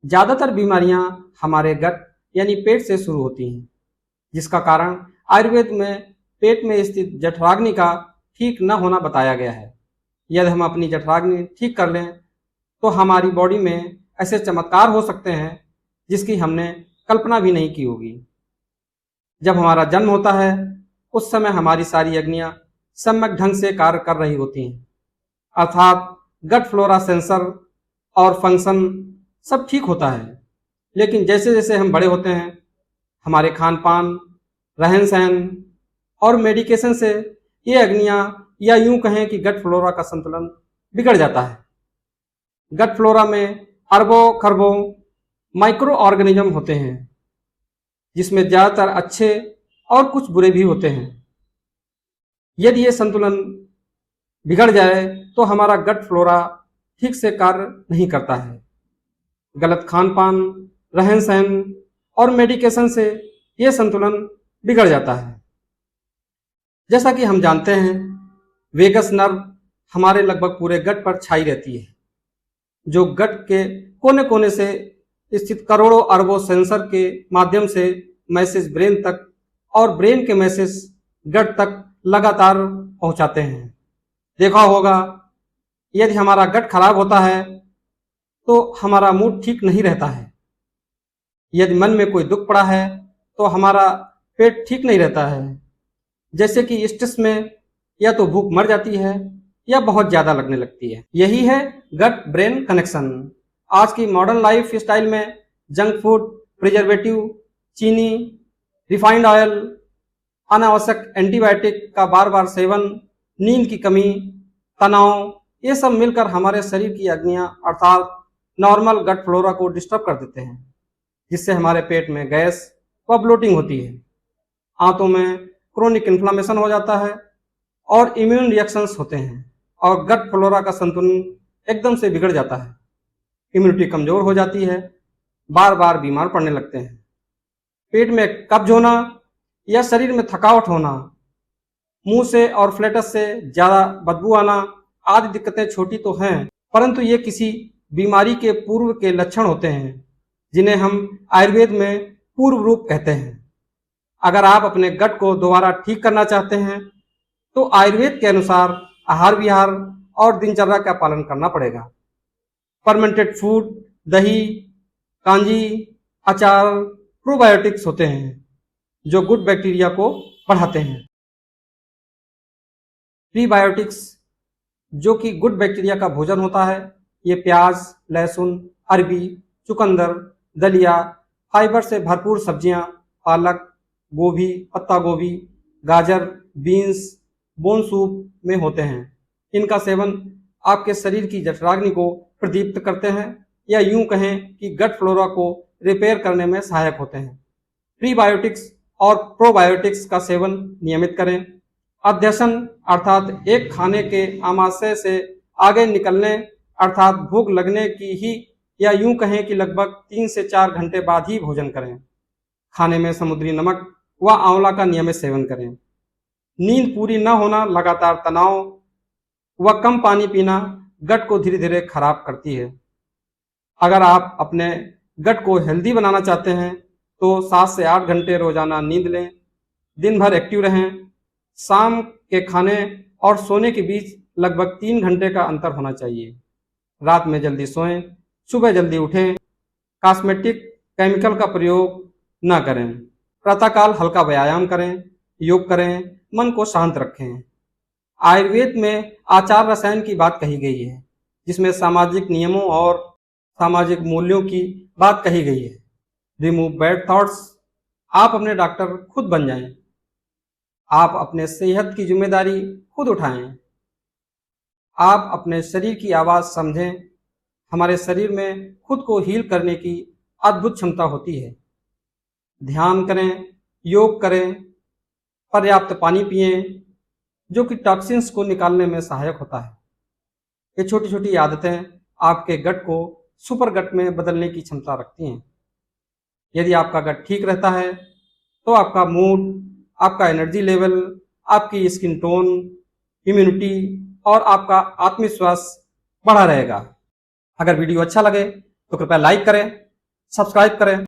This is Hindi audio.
ज़्यादातर बीमारियां हमारे गट यानी पेट से शुरू होती हैं, जिसका कारण आयुर्वेद में पेट में स्थित जठराग्नि का ठीक न होना बताया गया है। यदि हम अपनी जठराग्नि ठीक कर लें तो हमारी बॉडी में ऐसे चमत्कार हो सकते हैं जिसकी हमने कल्पना भी नहीं की होगी। जब हमारा जन्म होता है उस समय हमारी सारी अग्नियां सम्यक ढंग से कार्य कर रही होती हैं, अर्थात गट फ्लोरा सेंसर और फंक्शन सब ठीक होता है। लेकिन जैसे जैसे हम बड़े होते हैं हमारे खान पान, रहन सहन और मेडिकेशन से ये अग्नियां या यूं कहें कि गट फ्लोरा का संतुलन बिगड़ जाता है। गट फ्लोरा में अरबों खरबों माइक्रो ऑर्गेनिज्म होते हैं, जिसमें ज़्यादातर अच्छे और कुछ बुरे भी होते हैं। यदि ये संतुलन बिगड़ जाए तो हमारा गट फ्लोरा ठीक से कार्य नहीं करता है। गलत खान पान, रहन सहन और मेडिकेशन से ये संतुलन बिगड़ जाता है। जैसा कि हम जानते हैं, वेगस नर्व हमारे लगभग पूरे गट पर छाई रहती है, जो गट के कोने कोने से स्थित करोड़ों अरबों सेंसर के माध्यम से मैसेज ब्रेन तक और ब्रेन के मैसेज गट तक लगातार पहुंचाते हैं। देखा होगा, यदि हमारा गट खराब होता है तो हमारा मूड ठीक नहीं रहता है। यदि मन में कोई दुख पड़ा है तो हमारा पेट ठीक नहीं रहता है। जैसे कि स्ट्रेस में या तो भूख मर जाती है या बहुत ज़्यादा लगने लगती है। यही है गट ब्रेन कनेक्शन। आज की मॉडर्न लाइफ स्टाइल में जंक फूड, प्रिजर्वेटिव, चीनी, रिफाइंड ऑयल, अनावश्यक एंटीबायोटिक का बार बार सेवन, नींद की कमी, तनाव, ये सब मिलकर हमारे शरीर की अग्नियां अर्थात नॉर्मल गट फ्लोरा को डिस्टर्ब कर देते हैं, जिससे हमारे पेट में गैस व ब्लोटिंग होती है, आंतों में क्रोनिक इन्फ्लामेशन हो जाता है और इम्यून रिएक्शंस होते हैं और गट फ्लोरा का संतुलन एकदम से बिगड़ जाता है। इम्यूनिटी कमजोर हो जाती है, बार बार बीमार पड़ने लगते हैं। पेट में कब्ज होना या शरीर में थकावट होना, मुंह से और फ्लेटस से ज़्यादा बदबू आना आदि दिक्कतें छोटी तो हैं, परंतु ये किसी बीमारी के पूर्व के लक्षण होते हैं, जिन्हें हम आयुर्वेद में पूर्व रूप कहते हैं। अगर आप अपने गट को दोबारा ठीक करना चाहते हैं तो आयुर्वेद के अनुसार आहार विहार और दिनचर्या का पालन करना पड़ेगा। फर्मेंटेड फूड, दही, कांजी, अचार प्रोबायोटिक्स होते हैं जो गुड बैक्टीरिया को बढ़ाते हैं। प्रीबायोटिक्स जो कि गुड बैक्टीरिया का भोजन होता है, ये प्याज, लहसुन, अरबी, चुकंदर, दलिया, फाइबर से भरपूर सब्जियां, पालक, गोभी, पत्ता गोभी, गाजर, बीन्स, बोन सूप में होते हैं। इनका सेवन आपके शरीर की जठराग्नि को प्रदीप्त करते हैं या यूं कहें कि गट फ्लोरा को रिपेयर करने में सहायक होते हैं। प्रीबायोटिक्स और प्रोबायोटिक्स का सेवन नियमित करें। अध्यशन अर्थात एक खाने के आमाशय से आगे निकलने अर्थात भूख लगने की ही या यूं कहें कि लगभग 3 से 4 घंटे बाद ही भोजन करें। खाने में समुद्री नमक व आंवला का नियमित सेवन करें। नींद पूरी न होना, लगातार तनाव व कम पानी पीना गट को धीरे धीरे खराब करती है। अगर आप अपने गट को हेल्दी बनाना चाहते हैं तो 7 से 8 घंटे रोजाना नींद लें। दिन भर एक्टिव रहें। शाम के खाने और सोने के बीच लगभग 3 घंटे का अंतर होना चाहिए। रात में जल्दी सोएं, सुबह जल्दी उठें। कॉस्मेटिक केमिकल का प्रयोग न करें। प्रातःकाल हल्का व्यायाम करें, योग करें, मन को शांत रखें। आयुर्वेद में आचार रसायन की बात कही गई है, जिसमें सामाजिक नियमों और सामाजिक मूल्यों की बात कही गई है। Remove bad thoughts. आप अपने डॉक्टर खुद बन जाएं। आप अपने सेहत की जिम्मेदारी खुद उठाएं। आप अपने शरीर की आवाज़ समझें। हमारे शरीर में खुद को हील करने की अद्भुत क्षमता होती है। ध्यान करें, योग करें, पर्याप्त पानी पिएं, जो कि टॉक्सिन्स को निकालने में सहायक होता है। ये छोटी छोटी आदतें आपके गट को सुपर गट में बदलने की क्षमता रखती हैं। यदि आपका गट ठीक रहता है तो आपका मूड, आपका एनर्जी लेवल, आपकी स्किन टोन, इम्यूनिटी और आपका आत्मविश्वास बढ़ा रहेगा। अगर वीडियो अच्छा लगे तो कृपया लाइक करें सब्सक्राइब करें।